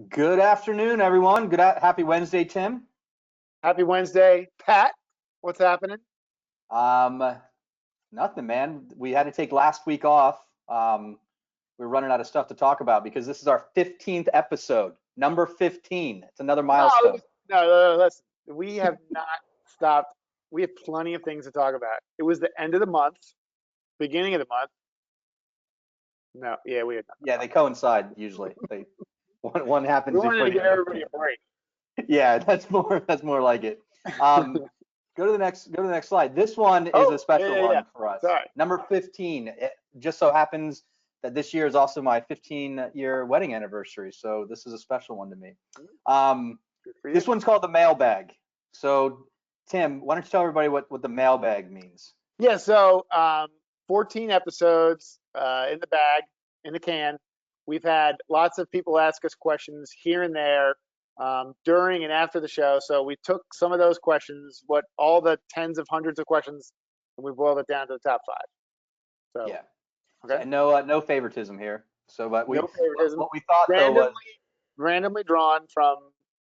Good afternoon, everyone. Happy Wednesday, Tim. Happy Wednesday, Pat. What's happening? Um, Nothing, man. We had to take last week off. We're running out of stuff to talk about because this is our 15th episode, number 15. It's another milestone. No, listen. We have not stopped. We have plenty of things to talk about. It was the end of the month, beginning of the month. No, yeah, we had nothing. Yeah, they coincide usually. One happens We wanted before to the give other. everybody a break. Yeah, that's more like it. Go to the next slide. This one is Oh, a special yeah. one for us. Sorry. Number 15. It just so happens that this year is also my 15-year wedding anniversary, so this is a special one to me. Good for you. This one's called the mailbag. So, Tim, why don't you tell everybody what the mailbag means? Yeah, so 14 episodes in the bag, in the can. We've had lots of people ask us questions here and there during and after the show. So we took some of those questions, all the tens of hundreds of questions, and we boiled it down to the top 5. So Yeah. okay. And no favoritism here. So, but No favoritism. what we thought though was randomly drawn from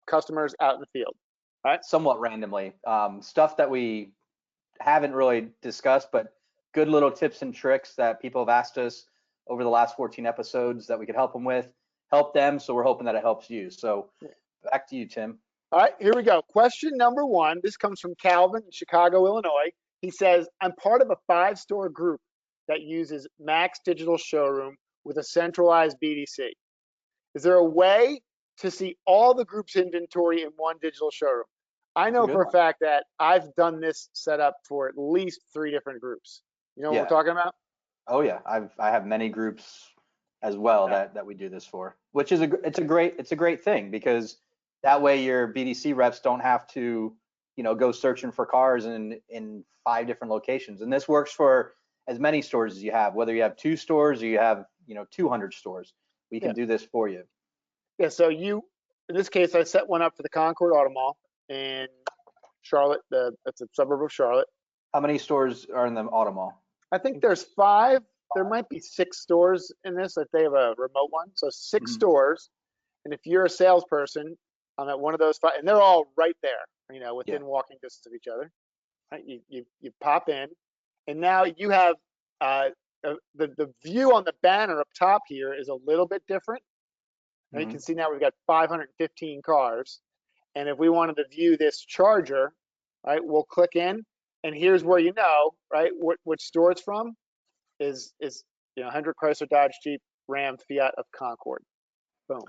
customers out in the field. All right. somewhat randomly, stuff that we haven't really discussed, but good little tips and tricks that people have asked us over the last 14 episodes that we could help them. So we're hoping that it helps you. So back to you, Tim. All right, here we go. Question number 1. This comes from Calvin in Chicago, Illinois. He says, I'm part of a 5-store group that uses Max Digital Showroom with a centralized BDC. Is there a way to see all the group's inventory in one digital showroom? I know for a fact that I've done this setup for at least 3 different groups. You know what we're talking about? Oh yeah, I have many groups as well that we do this for, which is it's a great thing because that way your BDC reps don't have to, go searching for cars in 5 different locations. And this works for as many stores as you have, whether you have 2 stores or you have, 200 stores. We can do this for you. Yeah, so in this case, I set one up for the Concord Auto Mall in Charlotte. That's a suburb of Charlotte. How many stores are in the Auto Mall? I think there's 5. There might be 6 stores in this if they have a remote one. So 6 stores. And if you're a salesperson, I'm at one of those 5, and they're all right there, within walking distance of each other. Right? You pop in, and now you have the view on the banner up top here is a little bit different. Now you can see now we've got 515 cars, and if we wanted to view this Charger, right, we'll click in, and here's where right, which store it's from is Hendrick Chrysler Dodge Jeep Ram Fiat of Concord. Boom.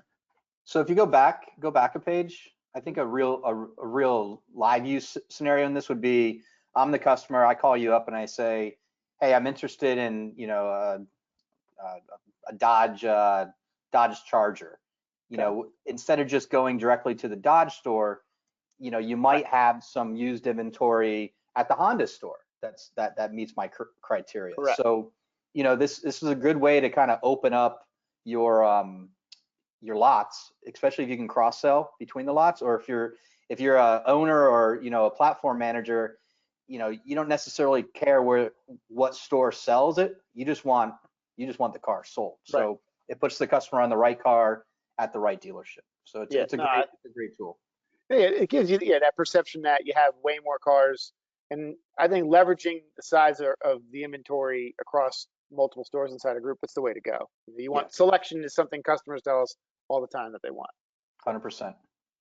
So if you go back a page, I think a real live use scenario in this would be, I'm the customer, I call you up and I say, hey, I'm interested in a Dodge Charger. Instead of just going directly to the Dodge store, you might have some used inventory at the Honda store that meets my criteria. Correct. So this is a good way to kind of open up your lots, especially if you can cross sell between the lots, or if you're a owner or a platform manager, you don't necessarily care what store sells it. You just want the car sold. Right. So it puts the customer on the right car at the right dealership. So it's a great tool. Yeah, it gives you that perception that you have way more cars, and I think leveraging the size of the inventory across multiple stores inside a group, it's the way to go. You want selection is something customers tell us all the time that they want. 100%.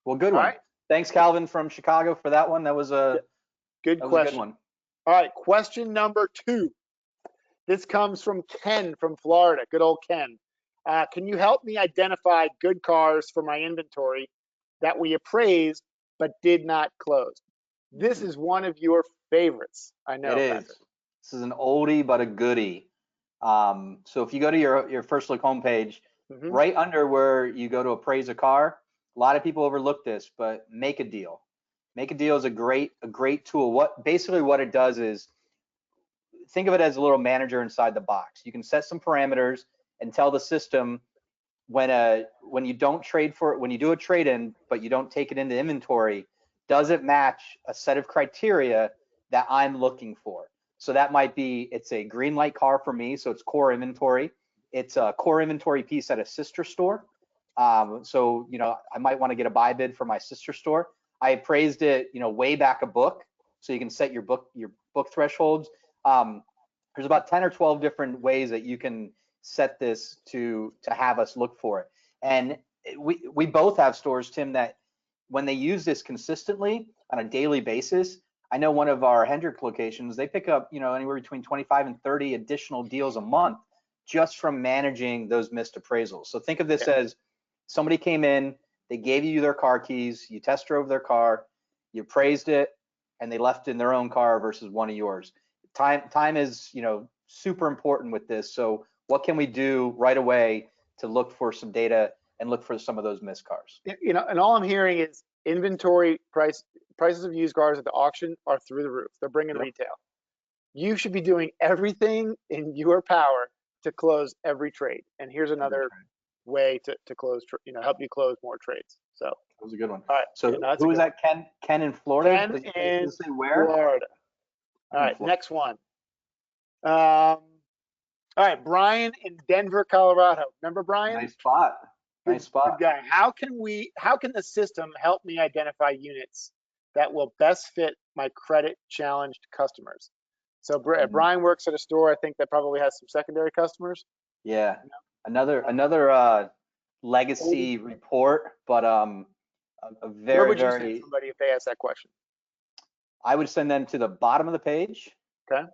Well, good one. Right. Thanks, Calvin from Chicago, for that one. That was a good question. All right, question number 2. This comes from Ken from Florida. Good old Ken. Can you help me identify good cars for my inventory that we appraised but did not close? This is one of your favorites. I know. It is. This is an oldie but a goodie. So if you go to your First Look homepage, right under where you go to appraise a car, a lot of people overlook this, but Make a Deal. Make a Deal is a great tool. What it does is, think of it as a little manager inside the box. You can set some parameters and tell the system when you don't trade for it, when you do a trade-in but you don't take it into inventory, does it match a set of criteria that I'm looking for? So that might be, it's a green light car for me, so it's core inventory. It's a core inventory piece at a sister store. So, I might want to get a buy bid for my sister store. I appraised it, way back a book, so you can set your book thresholds. There's about 10 or 12 different ways that you can set this to have us look for it. And we both have stores, Tim, that when they use this consistently on a daily basis, I know one of our Hendrick locations, they pick up, anywhere between 25 and 30 additional deals a month just from managing those missed appraisals. So think of this as somebody came in, they gave you their car keys, you test drove their car, you appraised it, and they left in their own car versus one of yours. Time is, super important with this. So what can we do right away to look for some data and look for some of those missed cars? And all I'm hearing is inventory prices of used cars at the auction are through the roof. They're bringing retail. You should be doing everything in your power to close every trade. And here's another way to close, help you close more trades. So that was a good one. All right. So who was that? Ken in Florida? Ken in Florida. All right. Next one. All right. Brian in Denver, Colorado. Remember Brian? Nice spot. Nice spot. Good guy. How can the system help me identify units that will best fit my credit challenged customers? So Brian works at a store, I think, that probably has some secondary customers. Yeah. Another legacy report, but a very, Where would you send somebody if they ask that question? I would send them to the bottom of the page. Okay.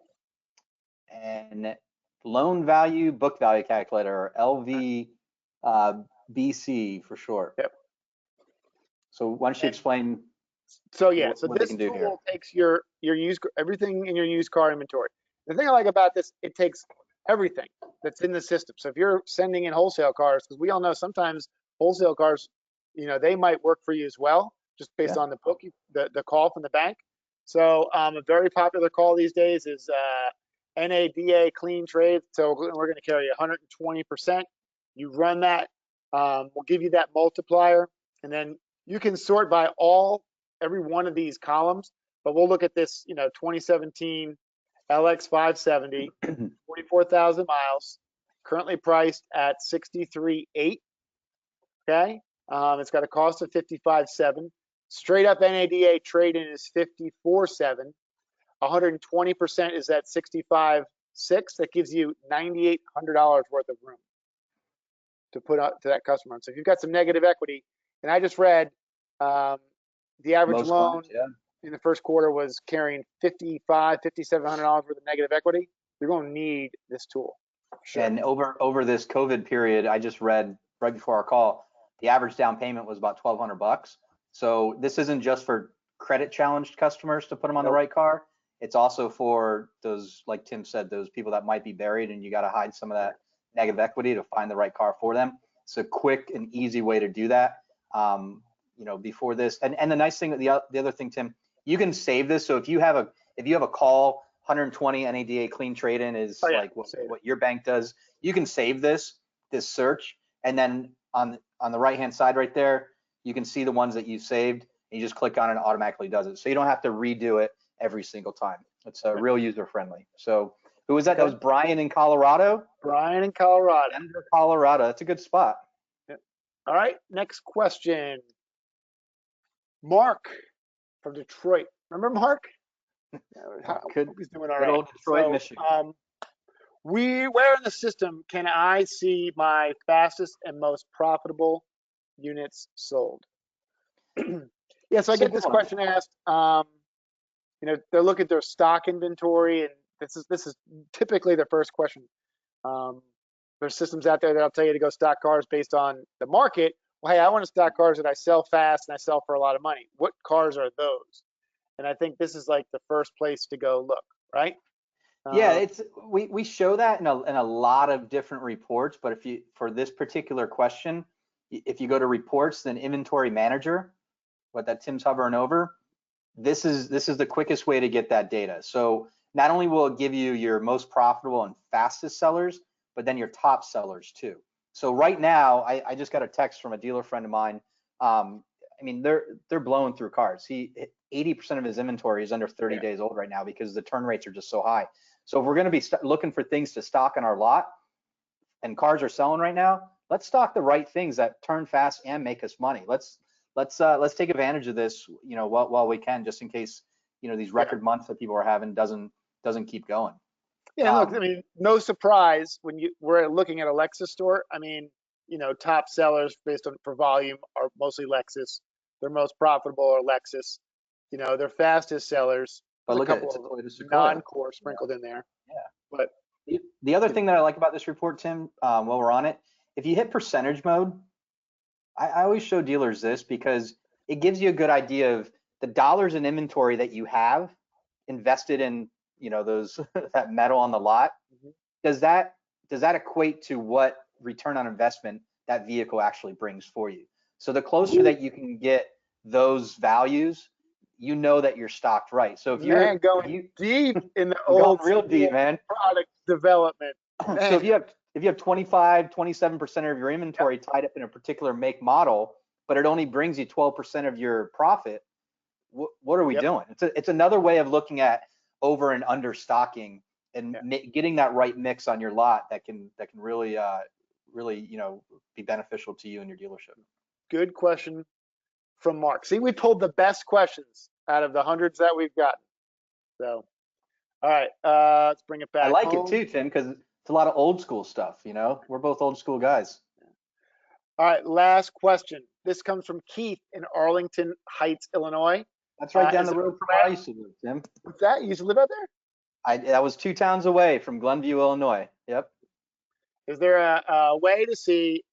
And loan value, book value calculator, or LVBC for short. Yep. So why don't you explain? So this tool takes your everything in your used car inventory. The thing I like about this, it takes everything that's in the system. So if you're sending in wholesale cars, because we all know sometimes wholesale cars, they might work for you as well, just based on the book, the call from the bank. So a very popular call these days is NADA clean trade. So we're going to carry 120%. You run that, we'll give you that multiplier, and then you can sort by every one of these columns. But we'll look at this, 2017 LX 570, 44,000 miles, currently priced at 63.8. Okay, it's got a cost of 55.7. Straight up NADA trade-in is 54.7. 120% is at 65.6. That gives you $9,800 worth of room to put out to that customer. So if you've got some negative equity, and I just read the average loan in the first quarter was carrying $5,700 worth of negative equity, you're going to need this tool. Sure. And over this COVID period, I just read right before our call, the average down payment was about $1,200. So this isn't just for credit challenged customers to put them on the right car. It's also for those, like Tim said, those people that might be buried and you got to hide some of that negative equity to find the right car for them. It's a quick and easy way to do that. Before this, and the nice thing, the other thing, Tim, you can save this. So if you have a call, 120 NADA clean trade-in is like what your bank does. You can save this search, and then on the right hand side right there, you can see the ones that you saved. And you just click on it and it automatically does it. So you don't have to redo it every single time. It's real user friendly. So who was that? That was Brian in Colorado. Brian in Colorado. Denver, Colorado. That's a good spot. Yep. All right. Next question. Mark from Detroit. Remember Mark? He's doing all right. Old Detroit, Michigan. Where in the system can I see my fastest and most profitable units sold? So I get this question asked. They're looking at their stock inventory, and this is typically their first question. There's systems out there that'll tell you to go stock cars based on the market. Well, hey, I want to stock cars that I sell fast and I sell for a lot of money. What cars are those? And I think this is like the first place to go look, right? We show that in a lot of different reports, but for this particular question, if you go to reports, then inventory manager, what that Tim's hovering over, this is the quickest way to get that data. So not only will it give you your most profitable and fastest sellers, but then your top sellers too. So right now, I just got a text from a dealer friend of mine. They're blowing through cars. 80% of his inventory is under 30 days old right now because the turn rates are just so high. So if we're going to be looking for things to stock in our lot and cars are selling right now, let's stock the right things that turn fast and make us money. Let's take advantage of this, while we can, just in case, these Yeah. record months that people are having doesn't keep going. Yeah, and look, I mean, no surprise when we're looking at a Lexus store. I mean, top sellers based on for volume are mostly Lexus. Their most profitable are Lexus. Their fastest sellers. But There's a look at couple it's a of Toyota Sequoia. non-core sprinkled in there. Yeah. But the other thing that I like about this report, Tim, while we're on it, if you hit percentage mode, I always show dealers this because it gives you a good idea of the dollars in inventory that you have invested in, those that metal on the lot. Does that equate to what return on investment that vehicle actually brings for you? So the closer that you can get those values, that you're stocked right. So if man, going deep in the going old real deep, man. product development. Man. So if you have 25, 27% of your inventory tied up in a particular make model, but it only brings you 12% of your profit, what are we doing? It's another way of looking at over and under stocking and getting that right mix on your lot that can really be beneficial to you and your dealership. Good question from Mark. See, we pulled the best questions out of the hundreds that we've gotten. So, all right, let's bring it back. I like home. it too, Tim, because it's a lot of old school stuff. We're both old school guys. All right, last question. This comes from Keith in Arlington Heights, Illinois. That's right down the road from where I used to live, Tim. What's that? You used to live out there? That was 2 towns away from Glenview, Illinois. Yep. Is there a way to see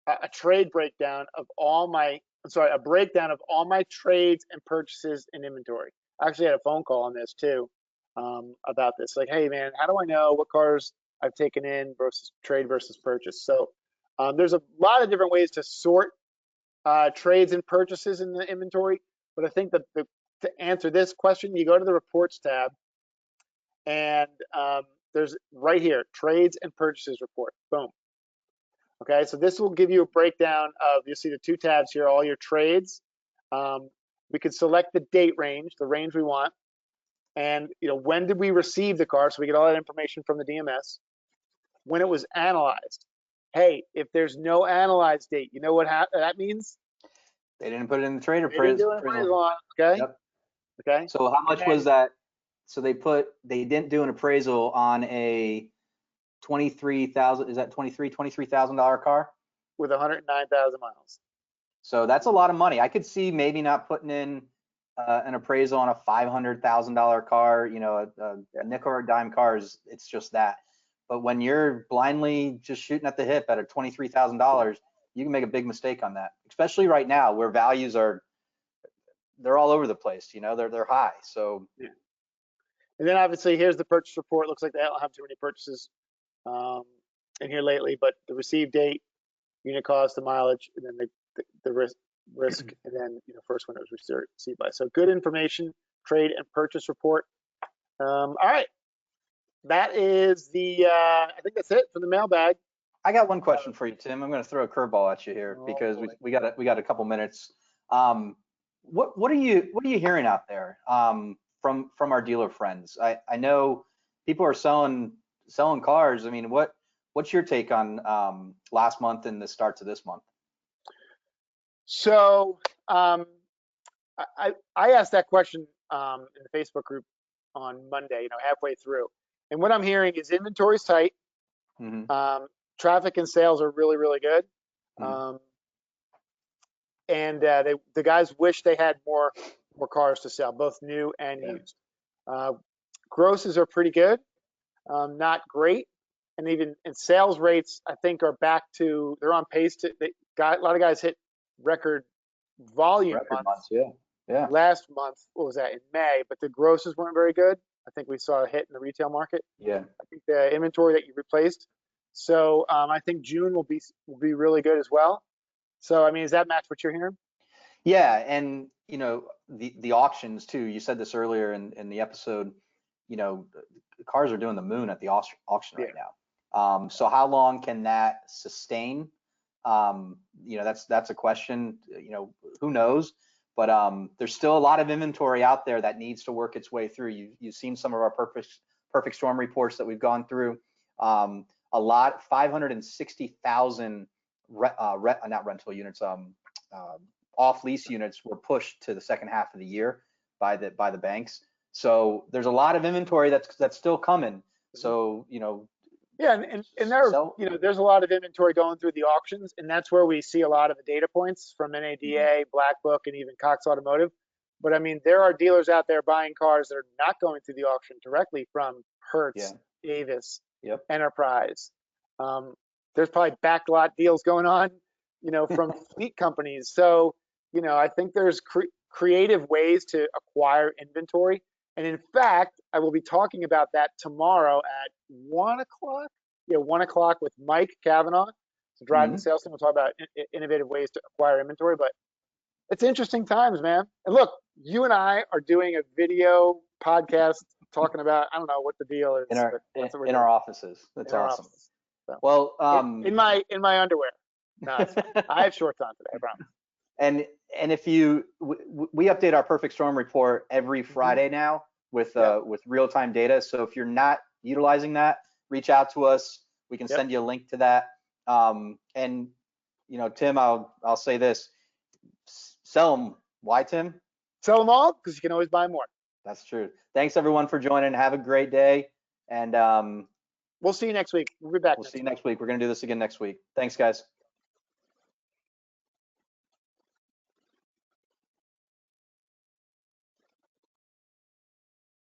a trade breakdown of all my, a breakdown of all my trades and purchases in inventory? I actually had a phone call on this too, about this. Like, hey man, how do I know what cars I've taken in versus trade versus purchase? So there's a lot of different ways to sort trades and purchases in the inventory, but I think that to answer this question, you go to the reports tab, and there's right here, trades and purchases report. Boom. Okay, so this will give you a breakdown of, you'll see the 2 tabs here, all your trades. We could select the date range, the range we want, and when did we receive the car, so we get all that information from the DMS. When it was analyzed. Hey, if there's no analyzed date, you know what that means? They didn't put it in the trade appraisal. Okay. Yep. Okay. So how much was that? So they didn't do an appraisal on a 23,000. Is that $23,000 car with 109,000 miles? So that's a lot of money. I could see maybe not putting in an appraisal on a $500,000 car. A nickel or a dime car it's just that. But when you're blindly just shooting at the hip at a $23,000, you can make a big mistake on that, especially right now where values they're all over the place. They're high. So. Yeah. And then obviously here's the purchase report. Looks like they don't have too many purchases in here lately, but the received date, unit cost, the mileage, and then the risk, and then first when it was received by. So good information, trade and purchase report. All right. That is I think that's it for the mailbag. I got one question for you, Tim. I'm going to throw a curveball at you here because we got a couple minutes. What are you hearing out there from our dealer friends? I know people are selling cars. I mean, what's your take on last month and the start to this month? So I asked that question in the Facebook group on Monday, halfway through. And what I'm hearing is inventory's tight. Mm-hmm. Traffic and sales are really, really good. Mm-hmm. And the guys wish they had more cars to sell, both new and used. Grosses are pretty good, not great. And even sales rates, I think, are back to, they're on pace to, a lot of guys hit record volume months. Yeah. Last month, what was that, in May, but the grosses weren't very good. I think we saw a hit in the retail market. Yeah. I think the inventory that you replaced. So I think June will be really good as well. So I mean, does that match what you're hearing? Yeah, and the auctions too. You said this earlier in the episode. Cars are doing the moon at the auction right now. So how long can that sustain? That's a question. Who knows? But there's still a lot of inventory out there that needs to work its way through. You've seen some of our perfect storm reports that we've gone through. 560,000 not rental units, off lease units were pushed to the second half of the year by the banks. So there's a lot of inventory that's still coming. So, Yeah, and there, sell. there's a lot of inventory going through the auctions, and that's where we see a lot of the data points from NADA, Black Book, and even Cox Automotive. But I mean, there are dealers out there buying cars that are not going through the auction directly from Hertz, Avis, Enterprise. There's probably backlot deals going on, from fleet companies. So, I think there's creative ways to acquire inventory. And in fact, I will be talking about that tomorrow at 1 o'clock. Yeah, 1 o'clock with Mike Kavanaugh. So Drive the Sales Team. We'll talk about innovative ways to acquire inventory. But it's interesting times, man. And look, you and I are doing a video podcast talking about, I don't know what the deal is. In our offices. That's awesome. Offices. So, well, in my underwear. No, it's fine. I have shorts on today, I promise. And if we update our Perfect Storm report every Friday now with real-time data. So if you're not utilizing that, reach out to us. We can send you a link to that. And Tim, I'll say this: sell them. Why, Tim? Sell them all because you can always buy more. That's true. Thanks everyone for joining. Have a great day, and we'll see you next week. We'll be back. We'll see you next week. We're gonna do this again next week. Thanks, guys.